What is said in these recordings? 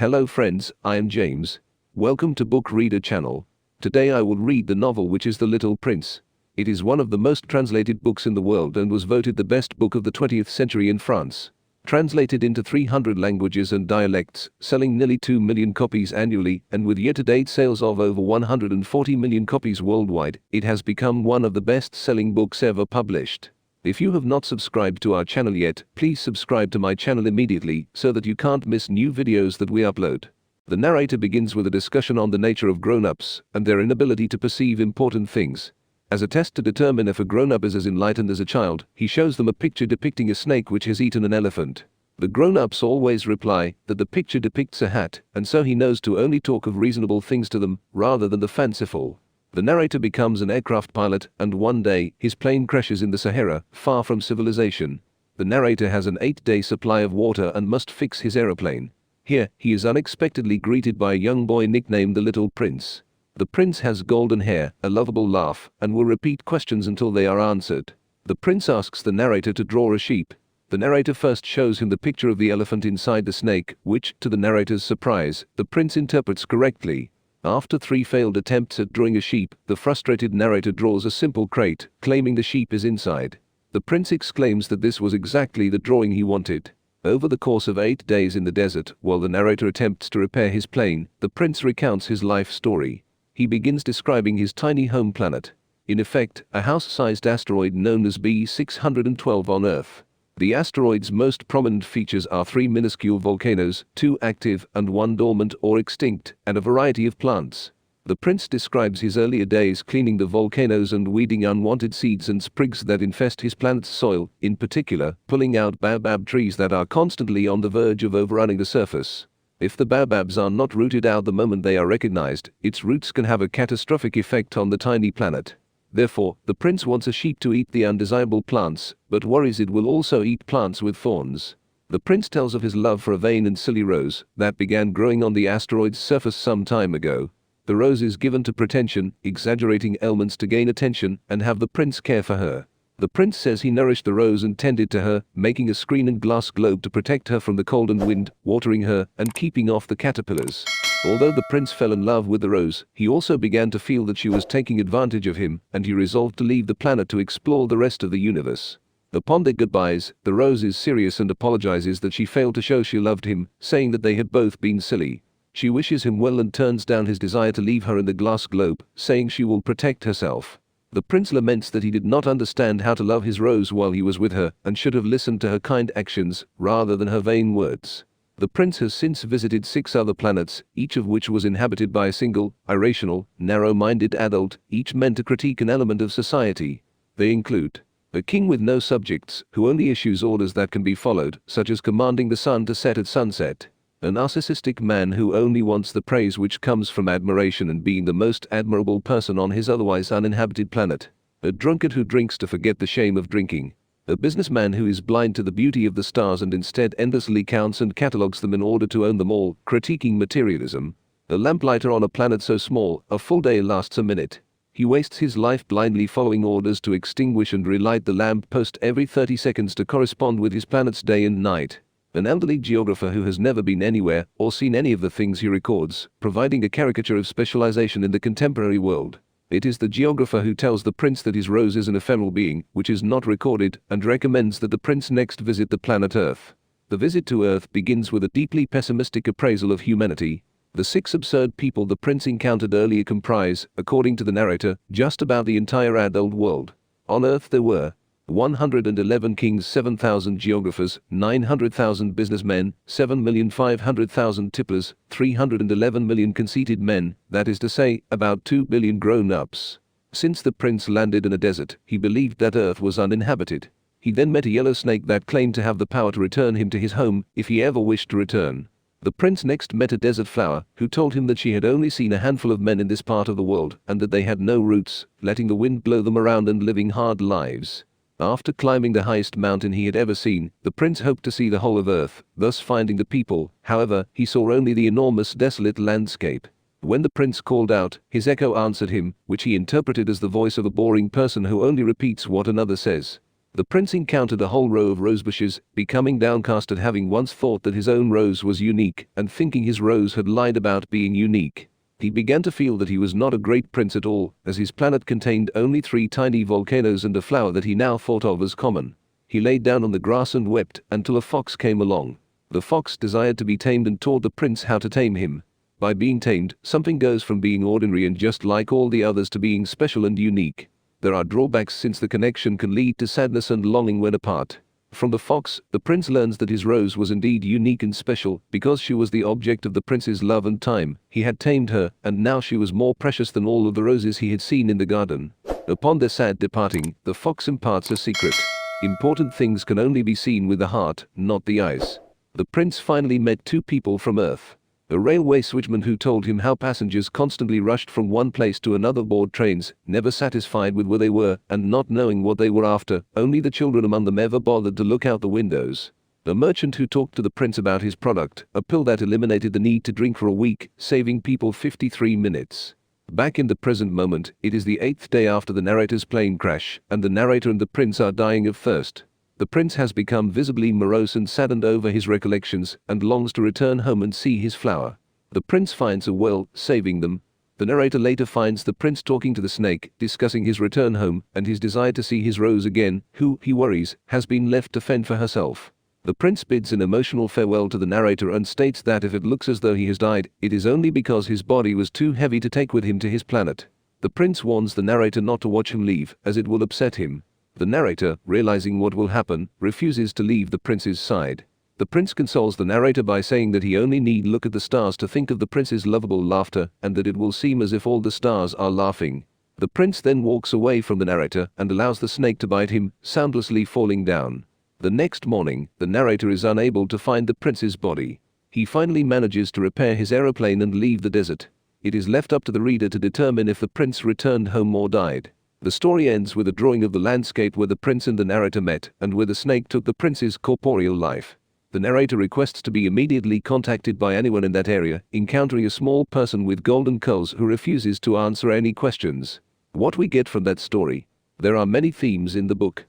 Hello friends, I am James. Welcome to Book Reader channel. Today I will read the novel which is The Little Prince. It is one of the most translated books in the world and was voted the best book of the 20th century in France. Translated into 300 languages and dialects, selling nearly 2 million copies annually, and with year-to-date sales of over 140 million copies worldwide, it has become one of the best-selling books ever published. If you have not subscribed to our channel yet, please subscribe to my channel immediately so that you can't miss new videos that we upload. The narrator begins with a discussion on the nature of grown-ups and their inability to perceive important things. As a test to determine if a grown-up is as enlightened as a child, he shows them a picture depicting a snake which has eaten an elephant. The grown-ups always reply that the picture depicts a hat, and so he knows to only talk of reasonable things to them, rather than the fanciful. The narrator becomes an aircraft pilot, and one day, his plane crashes in the Sahara, far from civilization. The narrator has an 8-day supply of water and must fix his aeroplane. Here, he is unexpectedly greeted by a young boy nicknamed the Little Prince. The prince has golden hair, a lovable laugh, and will repeat questions until they are answered. The prince asks the narrator to draw a sheep. The narrator first shows him the picture of the elephant inside the snake, which, to the narrator's surprise, the prince interprets correctly. After 3 failed attempts at drawing a sheep, the frustrated narrator draws a simple crate, claiming the sheep is inside. The prince exclaims that this was exactly the drawing he wanted. Over the course of 8 days in the desert, while the narrator attempts to repair his plane, the prince recounts his life story. He begins describing his tiny home planet. In effect, a house-sized asteroid known as B612 on Earth. The asteroid's most prominent features are 3 minuscule volcanoes, 2 active and 1 dormant or extinct, and a variety of plants. The prince describes his earlier days cleaning the volcanoes and weeding unwanted seeds and sprigs that infest his planet's soil, in particular, pulling out baobab trees that are constantly on the verge of overrunning the surface. If the baobabs are not rooted out the moment they are recognized, its roots can have a catastrophic effect on the tiny planet. Therefore, the prince wants a sheep to eat the undesirable plants, but worries it will also eat plants with thorns. The prince tells of his love for a vain and silly rose that began growing on the asteroid's surface some time ago. The rose is given to pretension, exaggerating ailments to gain attention and have the prince care for her. The prince says he nourished the rose and tended to her, making a screen and glass globe to protect her from the cold and wind, watering her, and keeping off the caterpillars. Although the prince fell in love with the rose, he also began to feel that she was taking advantage of him, and he resolved to leave the planet to explore the rest of the universe. Upon their goodbyes, the rose is serious and apologizes that she failed to show she loved him, saying that they had both been silly. She wishes him well and turns down his desire to leave her in the glass globe, saying she will protect herself. The prince laments that he did not understand how to love his rose while he was with her, and should have listened to her kind actions, rather than her vain words. The prince has since visited 6 other planets, each of which was inhabited by a single, irrational, narrow-minded adult, each meant to critique an element of society. They include a king with no subjects, who only issues orders that can be followed, such as commanding the sun to set at sunset. A narcissistic man who only wants the praise which comes from admiration and being the most admirable person on his otherwise uninhabited planet. A drunkard who drinks to forget the shame of drinking. A businessman who is blind to the beauty of the stars and instead endlessly counts and catalogues them in order to own them all, critiquing materialism. A lamplighter on a planet so small, a full day lasts a minute. He wastes his life blindly following orders to extinguish and relight the lamp post every 30 seconds to correspond with his planet's day and night. An elderly geographer who has never been anywhere or seen any of the things he records, providing a caricature of specialization in the contemporary world. It is the geographer who tells the prince that his rose is an ephemeral being, which is not recorded, and recommends that the prince next visit the planet Earth. The visit to Earth begins with a deeply pessimistic appraisal of humanity. The 6 absurd people the prince encountered earlier comprise, according to the narrator, just about the entire adult world. On Earth there were 111 kings, 7,000 geographers, 900,000 businessmen, 7,500,000 tipplers, 311 million conceited men, that is to say, about 2 billion grown-ups. Since the prince landed in a desert, he believed that Earth was uninhabited. He then met a yellow snake that claimed to have the power to return him to his home, if he ever wished to return. The prince next met a desert flower, who told him that she had only seen a handful of men in this part of the world, and that they had no roots, letting the wind blow them around and living hard lives. After climbing the highest mountain he had ever seen, the prince hoped to see the whole of Earth, thus finding the people. However, he saw only the enormous desolate landscape. When the prince called out, his echo answered him, which he interpreted as the voice of a boring person who only repeats what another says. The prince encountered a whole row of rosebushes, becoming downcast at having once thought that his own rose was unique and thinking his rose had lied about being unique. He began to feel that he was not a great prince at all, as his planet contained only 3 tiny volcanoes and a flower that he now thought of as common. He laid down on the grass and wept until a fox came along. The fox desired to be tamed and taught the prince how to tame him. By being tamed, something goes from being ordinary and just like all the others to being special and unique. There are drawbacks since the connection can lead to sadness and longing when apart. From the fox, the prince learns that his rose was indeed unique and special because she was the object of the prince's love and time. He had tamed her, and now she was more precious than all of the roses he had seen in the garden. Upon their sad departing, the fox imparts a secret. Important things can only be seen with the heart, not the eyes. The prince finally met 2 people from Earth. A railway switchman who told him how passengers constantly rushed from one place to another aboard trains, never satisfied with where they were and not knowing what they were after. Only the children among them ever bothered to look out the windows. A merchant who talked to the prince about his product, a pill that eliminated the need to drink for a week, saving people 53 minutes. Back in the present moment, it is the 8th day after the narrator's plane crash, and the narrator and the prince are dying of thirst. The prince has become visibly morose and saddened over his recollections, and longs to return home and see his flower. The prince finds a well, saving them. The narrator later finds the prince talking to the snake, discussing his return home, and his desire to see his rose again, who, he worries, has been left to fend for herself. The prince bids an emotional farewell to the narrator and states that if it looks as though he has died, it is only because his body was too heavy to take with him to his planet. The prince warns the narrator not to watch him leave, as it will upset him. The narrator, realizing what will happen, refuses to leave the prince's side. The prince consoles the narrator by saying that he only need look at the stars to think of the prince's lovable laughter, and that it will seem as if all the stars are laughing. The prince then walks away from the narrator and allows the snake to bite him, soundlessly falling down. The next morning, the narrator is unable to find the prince's body. He finally manages to repair his aeroplane and leave the desert. It is left up to the reader to determine if the prince returned home or died. The story ends with a drawing of the landscape where the prince and the narrator met, and where the snake took the prince's corporeal life. The narrator requests to be immediately contacted by anyone in that area, encountering a small person with golden curls who refuses to answer any questions. What we get from that story? There are many themes in the book.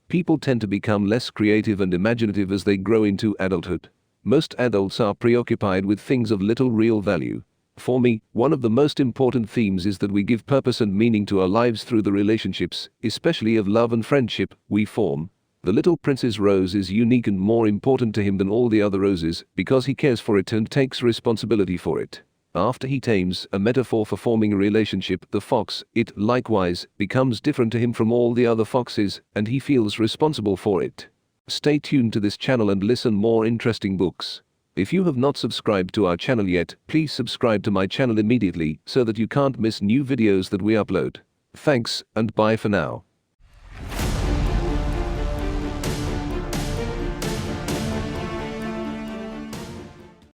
People tend to become less creative and imaginative as they grow into adulthood. Most adults are preoccupied with things of little real value. For me, one of the most important themes is that we give purpose and meaning to our lives through the relationships, especially of love and friendship, we form. The little prince's rose is unique and more important to him than all the other roses, because he cares for it and takes responsibility for it. After he tames, a metaphor for forming a relationship, the fox, it, likewise, becomes different to him from all the other foxes, and he feels responsible for it. Stay tuned to this channel and listen more interesting books. If you have not subscribed to our channel yet, please subscribe to my channel immediately so that you can't miss new videos that we upload. Thanks, and bye for now.